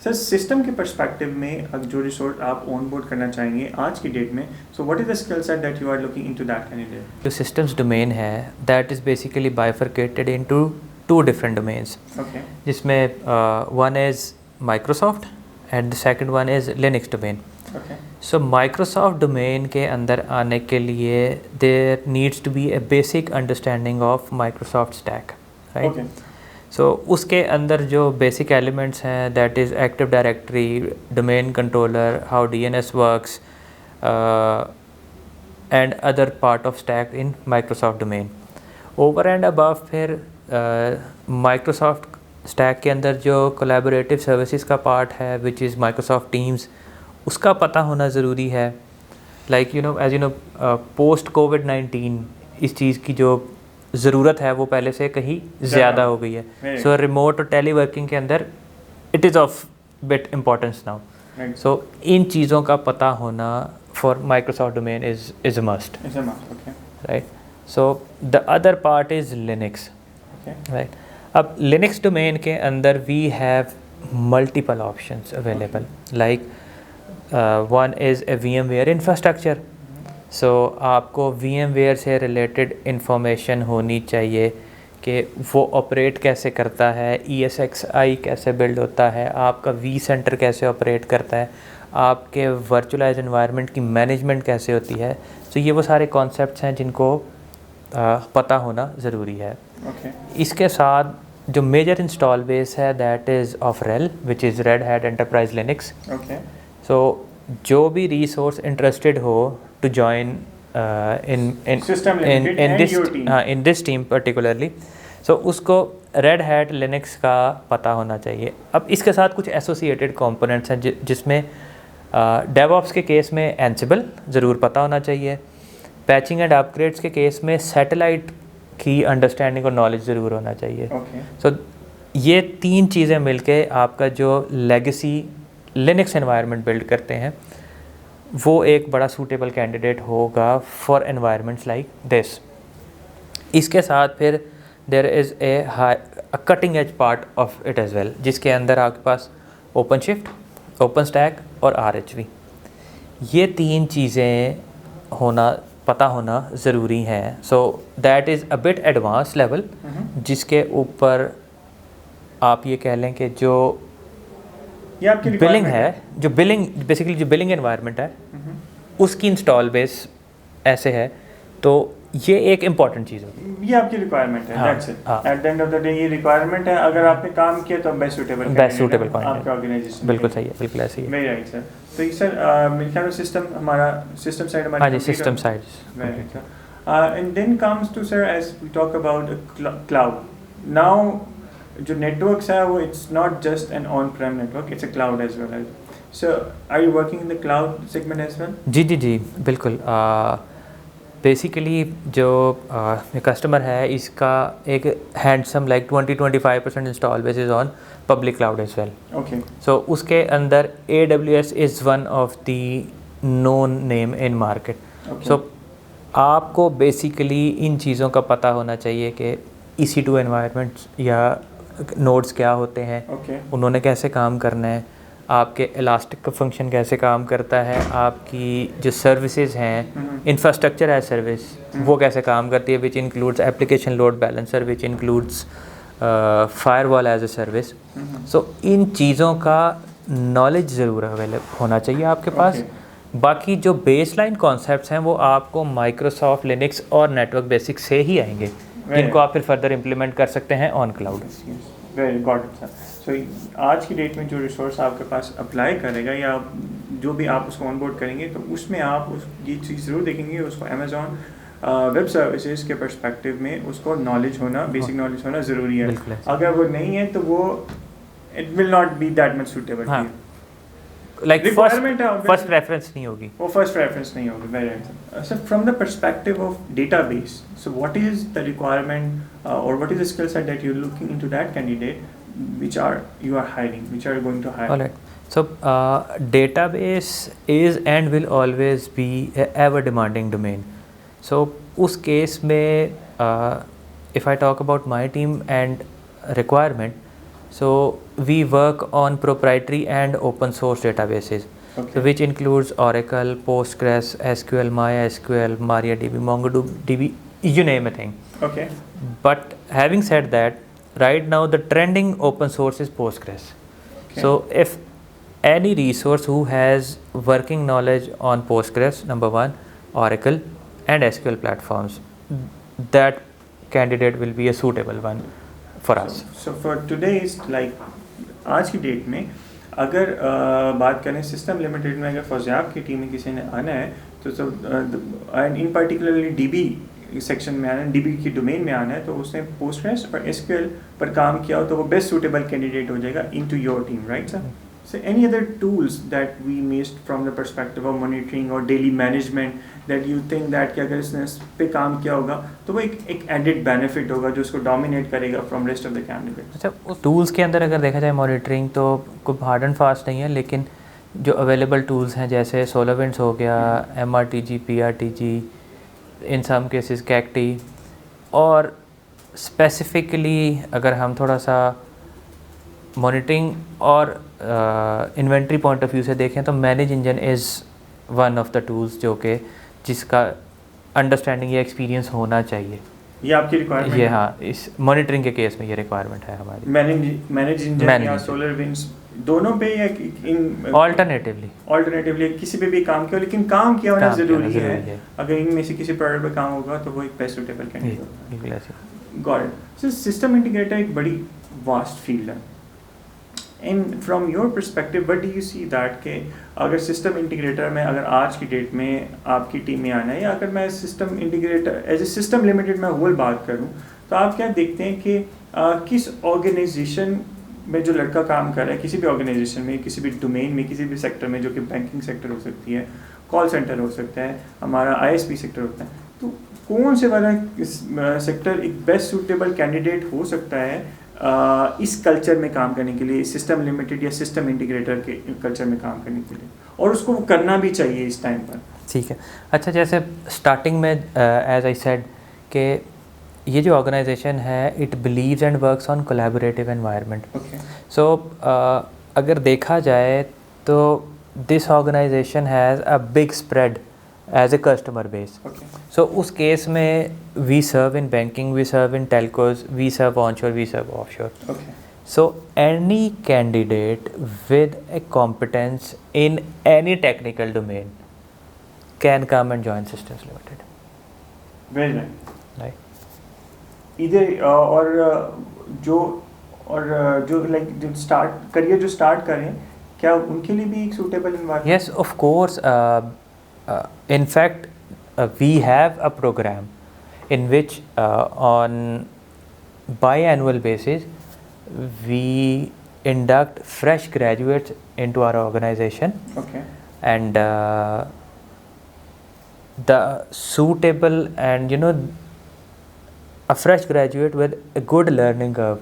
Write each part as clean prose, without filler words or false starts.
Sir system के perspective में जो रिसोर्स आप ऑन बोर्ड करना चाहेंगे आज की डेट में, so what is the skill set that you are looking into that candidate? जो सिस्टम्स डोमेन है that is basically bifurcated into 2 different domains, okay जिसमें one is Microsoft and the second one is Linux domain. Okay so Microsoft domain के अंदर आने के लिए there needs to be a basic understanding of Microsoft stack, right. Okay so उसके अंदर जो basic elements हैं that is active directory, domain controller, how DNS works and other part of stack in Microsoft domain. Over and above फिर Microsoft stack के अंदर जो collaborative services का part है विच इज़ माइक्रोसॉफ्ट टीम्स, उसका पता होना ज़रूरी है. Like you know as you know post कोविड-19 इस चीज़ की जो ज़रूरत है वो पहले से कहीं ज़्यादा हो गई है. सो रिमोट और टेली वर्किंग के अंदर it is of bit importance now. So इन चीज़ों का पता होना for Microsoft domain is a must, right. So the other part is Linux, right. अब लिनक्स डोमेन के अंदर we have multiple options available. Like one is a VMware infrastructure. So आपको VMware से रिलेटेड इंफॉर्मेशन होनी चाहिए कि वो operate कैसे करता है, ESXi कैसे बिल्ड होता है, आपका vCenter कैसे ऑपरेट करता है, आपके वर्चुअलाइज एनवायरनमेंट की मैनेजमेंट कैसे होती है. तो ये वो सारे कॉन्सेप्ट्स हैं जिनको पता होना ज़रूरी है. इसके साथ जो मेजर इंस्टॉल बेस है that is of RHEL which is Red Hat Enterprise Linux. So जो भी रिसोर्स इंटरेस्टेड हो to join in this team particularly, so उसको रेड हैट लिनक्स का पता होना चाहिए. अब इसके साथ कुछ एसोसिएटेड कंपोनेंट्स हैं जिसमें डेवऑप्स के केस में एंसिबल ज़रूर पता होना चाहिए. पैचिंग एंड अपग्रेड्स के केस में सैटेलाइट की अंडरस्टैंडिंग और नॉलेज ज़रूर होना चाहिए. सो ये 3 चीज़ें मिलके आपका जो लेगेसी लिनक्स एनवायरनमेंट बिल्ड करते हैं वो एक बड़ा सूटेबल कैंडिडेट होगा फॉर एनवायरनमेंट्स लाइक दिस. इसके साथ फिर there is a cutting edge part of it as well, जिसके अंदर आपके पास ओपन शिफ्ट, ओपन स्टैक और RHV, ये 3 चीज़ें पता होना ज़रूरी हैं. So that is a bit advance level, जिसके ऊपर आप ये कह लें कि जो बिलिंग है, जो बिलिंग बेसिकली जो बिलिंग एनवायरनमेंट है उसकी इंस्टॉल बेस ऐसे है. तो ये एक इम्पॉर्टेंट चीज़ होगी, ये आपकी रिक्वायरमेंट है. That's it. At the end of the day ये रिक्वायरमेंट है. अगर आपने काम किया तो बेस्ट सूटेबल आपके ऑर्गेनाइजेशन. बिल्कुल सही है, बिल्कुल ऐसे ही है. Very right sir. तो ये सर मेरे ख्याल में सिस्टम साइड हमारी. हाँ जी, system side. Very right sir. And then comes to sir as we talk about cloud. Now जो नेटवर्क्स है वो it's not just an on prem network, it's a cloud as well. So are you working in the cloud segment as well? जी बिल्कुल. Basically जो customer है इसका एक handsome like 20-25% install base is on public cloud as well. Okay. So उसके अंदर AWS is one of the known name in market. So आपको basically इन चीज़ों का पता होना चाहिए कि EC2 एनवायरनमेंट्स या नोड्स क्या होते हैं, उन्होंने कैसे काम करना है, आपके इलास्टिक का फंक्शन कैसे काम करता है, आपकी जो सर्विसेज हैं इंफ्रास्ट्रक्चर एज सर्विस वो कैसे काम करती है, which includes application load balancer, which includes firewall as a service. So इन चीज़ों का नॉलेज ज़रूर अवेलेबल होना चाहिए आपके पास. बाकी जो बेसलाइन कॉन्सेप्ट्स हैं वो आपको माइक्रोसॉफ्ट लिनक्स और नेटवर्क बेसिक्स से ही आएंगे, जिनको आप फिर फर्दर इम्प्लीमेंट कर सकते हैं on cloud. Very got it sir. So आज की डेट में जो रिसोर्स आपके पास अप्लाई करेगा या जो भी आप उसको ऑनबोर्ड करेंगे तो उसमें आप ये चीज़ ज़रूर देखेंगे उसको अमेज़ॉन वेब सर्विसेज के पर्सपेक्टिव में उसको नॉलेज होना, बेसिक नॉलेज होना ज़रूरी है. अगर वो नहीं है तो वो it will not be that much suitable. Like first preference नहीं होगी, वो फर्स्ट प्रेफरेंस नहीं होगी. Very right sir. From the perspective of database, so what is the requirement और what is the skill set that you are looking into that candidate which you are hiring, which are going to hire? All right. So database is and will always be a ever demanding domain. So उस case में if I talk about my team and requirement, So we work on proprietary and open source databases, so which includes Oracle, Postgres, SQL, MySQL, MariaDB, MongoDB, you name a thing. Okay. But having said that, right now the trending open source is Postgres. Okay. So if any resource who has working knowledge on Postgres, number one, Oracle and SQL platforms, that candidate will be a suitable one for us. So for today's like आज की date में अगर बात करें system limited में, अगर फौजियाब की team में किसी ने आना है तो and in particularly dB section में आना है, डीबी की डोमेन में आना है, तो उसने पोस्टग्रेस और एसक्यूएल पर काम किया हो तो वो बेस्ट सूटेबल कैंडिडेट हो जाएगा into your team, right sir? So any other tools that we missed from the perspective of monitoring or daily management that you think that कि अगर इसने इस पे काम किया होगा तो वो एक added benefit होगा जो उसको dominate करेगा from rest of the candidates? अच्छा, उस टूल्स के अंदर अगर देखा जाए मॉनिटरिंग तो कोई हार्ड एंड फास्ट नहीं है, लेकिन जो अवेलेबल टूल्स हैं जैसे SolarWinds हो गया, MRTG, PRTG, इन सम केसेस कैक्टी, और स्पेसिफिकली अगर हम थोड़ा सा मॉनिटरिंग और इन्वेंट्री पॉइंट ऑफ व्यू से देखें तो manage engine is one of the tools जो कि जिसका अंडरस्टैंडिंग या एक्सपीरियंस होना चाहिए। ये आपकी रिक्वायरमेंट ये है? हाँ, इस मॉनिटरिंग के केस में ये रिक्वायरमेंट है हमारी। मैनेज इंजन या SolarWinds दोनों पे या इन ऑल्टरनेटिवली किसी पे भी काम किया, लेकिन काम किया होना ज़रूरी है। अगर इनमें से किसी प्रोडक्ट पे काम होगा तो वो एक बेस्ट सूटेबल कैंडिडेट होगा। Got it. So system integrator एक बड़ी वास्ट फील्ड है, and from your perspective what do you see that के अगर सिस्टम इंटीग्रेटर में अगर आज की डेट में आपकी टीम में आना है, या अगर मैं system integrator as a system limited में होल बात करूं, तो आप क्या देखते हैं कि किस ऑर्गेनाइजेशन में जो लड़का काम कर रहा है, किसी भी ऑर्गेनाइजेशन में, किसी भी डोमेन में, किसी भी सेक्टर में, जो कि बैंकिंग सेक्टर हो सकती है, कॉल सेंटर हो सकता है, हमारा ISP सेक्टर होता है, तो कौन से वाला सेक्टर एक बेस्ट सूटेबल कैंडिडेट हो सकता है इस कल्चर में काम करने के लिए, सिस्टम लिमिटेड या सिस्टम इंटीग्रेटर के कल्चर में काम करने के लिए, और उसको वो करना भी चाहिए इस टाइम पर? ठीक है। अच्छा, जैसे स्टार्टिंग में एज आई सेड कि ये जो ऑर्गेनाइजेशन है it believes and works on collaborative environment. So अगर देखा जाए तो this organisation has a big spread as a customer base. So उस केस में we serve in banking, we serve in telcos, we serve onshore, we serve offshore. So any candidate with a competence in any technical domain can come and join Systems Limited. Very nice. Right. इधर और जो like जो start career जो start करें, क्या उनके लिए भी एक suitable environment? Yes, of course. In fact, we have a program in which on biannual basis we induct fresh graduates into our organization. Okay. And the suitable and a fresh graduate with a good learning curve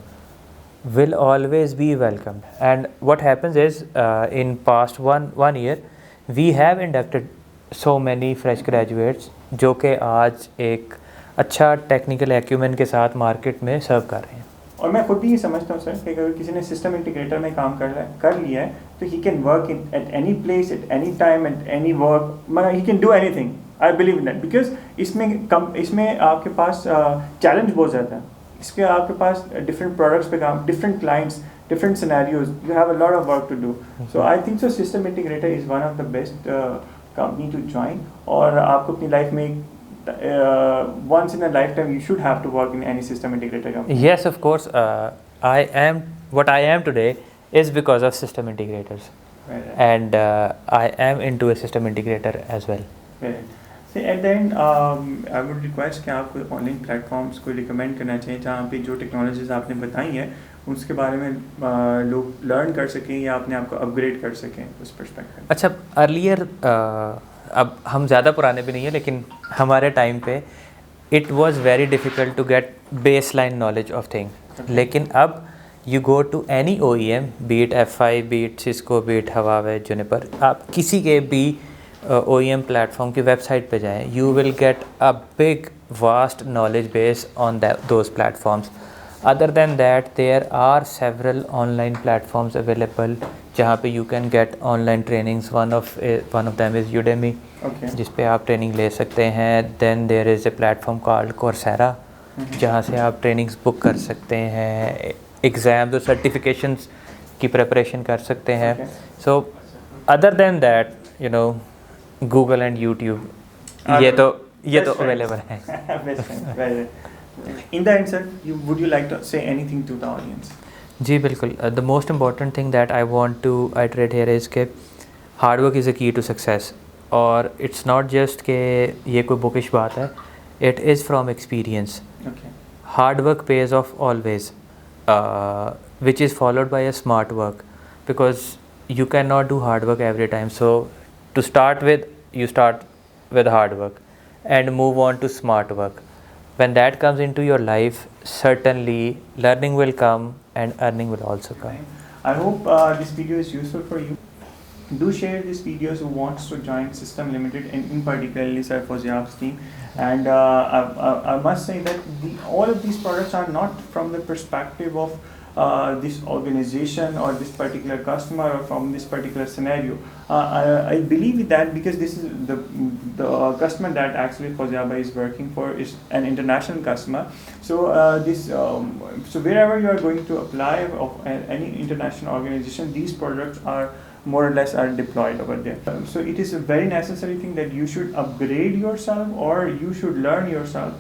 will always be welcomed. And what happens is in past one year we have inducted so many fresh graduates जो कि आज एक अच्छा technical acumen के साथ market में सर्व कर रहे हैं। और मैं खुद भी ये समझता हूँ सर कि अगर किसी ने सिस्टम इंटीग्रेटर में काम कर लिया है तो he can work at any place, at any time, at any work, मतलब he can do anything. I believe in that, because इसमें आपके पास चैलेंज बहुत ज़्यादा है, इसके आपके पास डिफरेंट प्रोडक्ट्स पे काम, different clients, different scenarios, you have a lot of work to do. So I think so system integrator is one of the best company to join, और आपको अपनी लाइफ में once in a lifetime you should have to work in any system integrator company. Yes, of course. What I am today is because of system integrators. Right. And I am into a system integrator as well. Right. So at the end, I would request कि आप कोई online platforms को recommend करना चाहिए जहाँ पे जो technologies आपने बताई हैं उसके बारे में लोग लर्न कर सकें या अपने आप को अपग्रेड कर सकें उस पर्सपेक्टिव। अच्छा, अर्लियर अब हम ज़्यादा पुराने भी नहीं हैं, लेकिन हमारे टाइम पे it was very difficult to get baseline knowledge of things. लेकिन अब you go to any OEM, be it F5, be it Cisco, be it Huawei, Juniper, आप किसी के भी OEM प्लेटफॉर्म की वेबसाइट पे जाएं, you will get a big vast knowledge base on those platforms. Other than that, there are several online platforms available जहाँ पे you can get online trainings. One of them is Udemy, Okay. जिस पे आप training ले सकते हैं. Then there is a platform called Coursera, जहाँ से आप ट्रेनिंग्स बुक कर सकते हैं, एग्ज़ाम्स और सर्टिफिकेशंस की प्रिपरेशन कर सकते हैं. Okay. So other than that, you know, Google and YouTube, ये तो Best अवेलेबल है. friends. Best friends. Very well. In the end, sir, would you like to say anything to the audience? जी बिल्कुल. The most important thing that I want to iterate here is के hard work is a key to success. और it's not just के ये कोई bookish बात है, it is from experience. Okay. Hard work pays off always, which is followed by a smart work, because you cannot do hard work every time. So to start with, you start with hard work and move on to smart work. When that comes into your life, certainly learning will come and earning will also come. I hope this video is useful for you. Do share these videos who wants to join System Limited, and in particularly Sir Fauziab's team. And I must say that all of these products are not from the perspective of this organization or this particular customer or from this particular scenario. I believe in that because this is the customer that actually Fauziaba is working for is an international customer. So so wherever you are going to apply of any international organization, these products are more or less are deployed over there. So it is a very necessary thing that you should upgrade yourself or you should learn yourself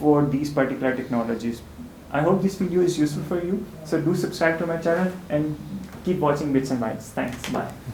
for these particular technologies. I hope this video is useful for you. So do subscribe to my channel and keep watching Bits and Bytes. Thanks. Bye.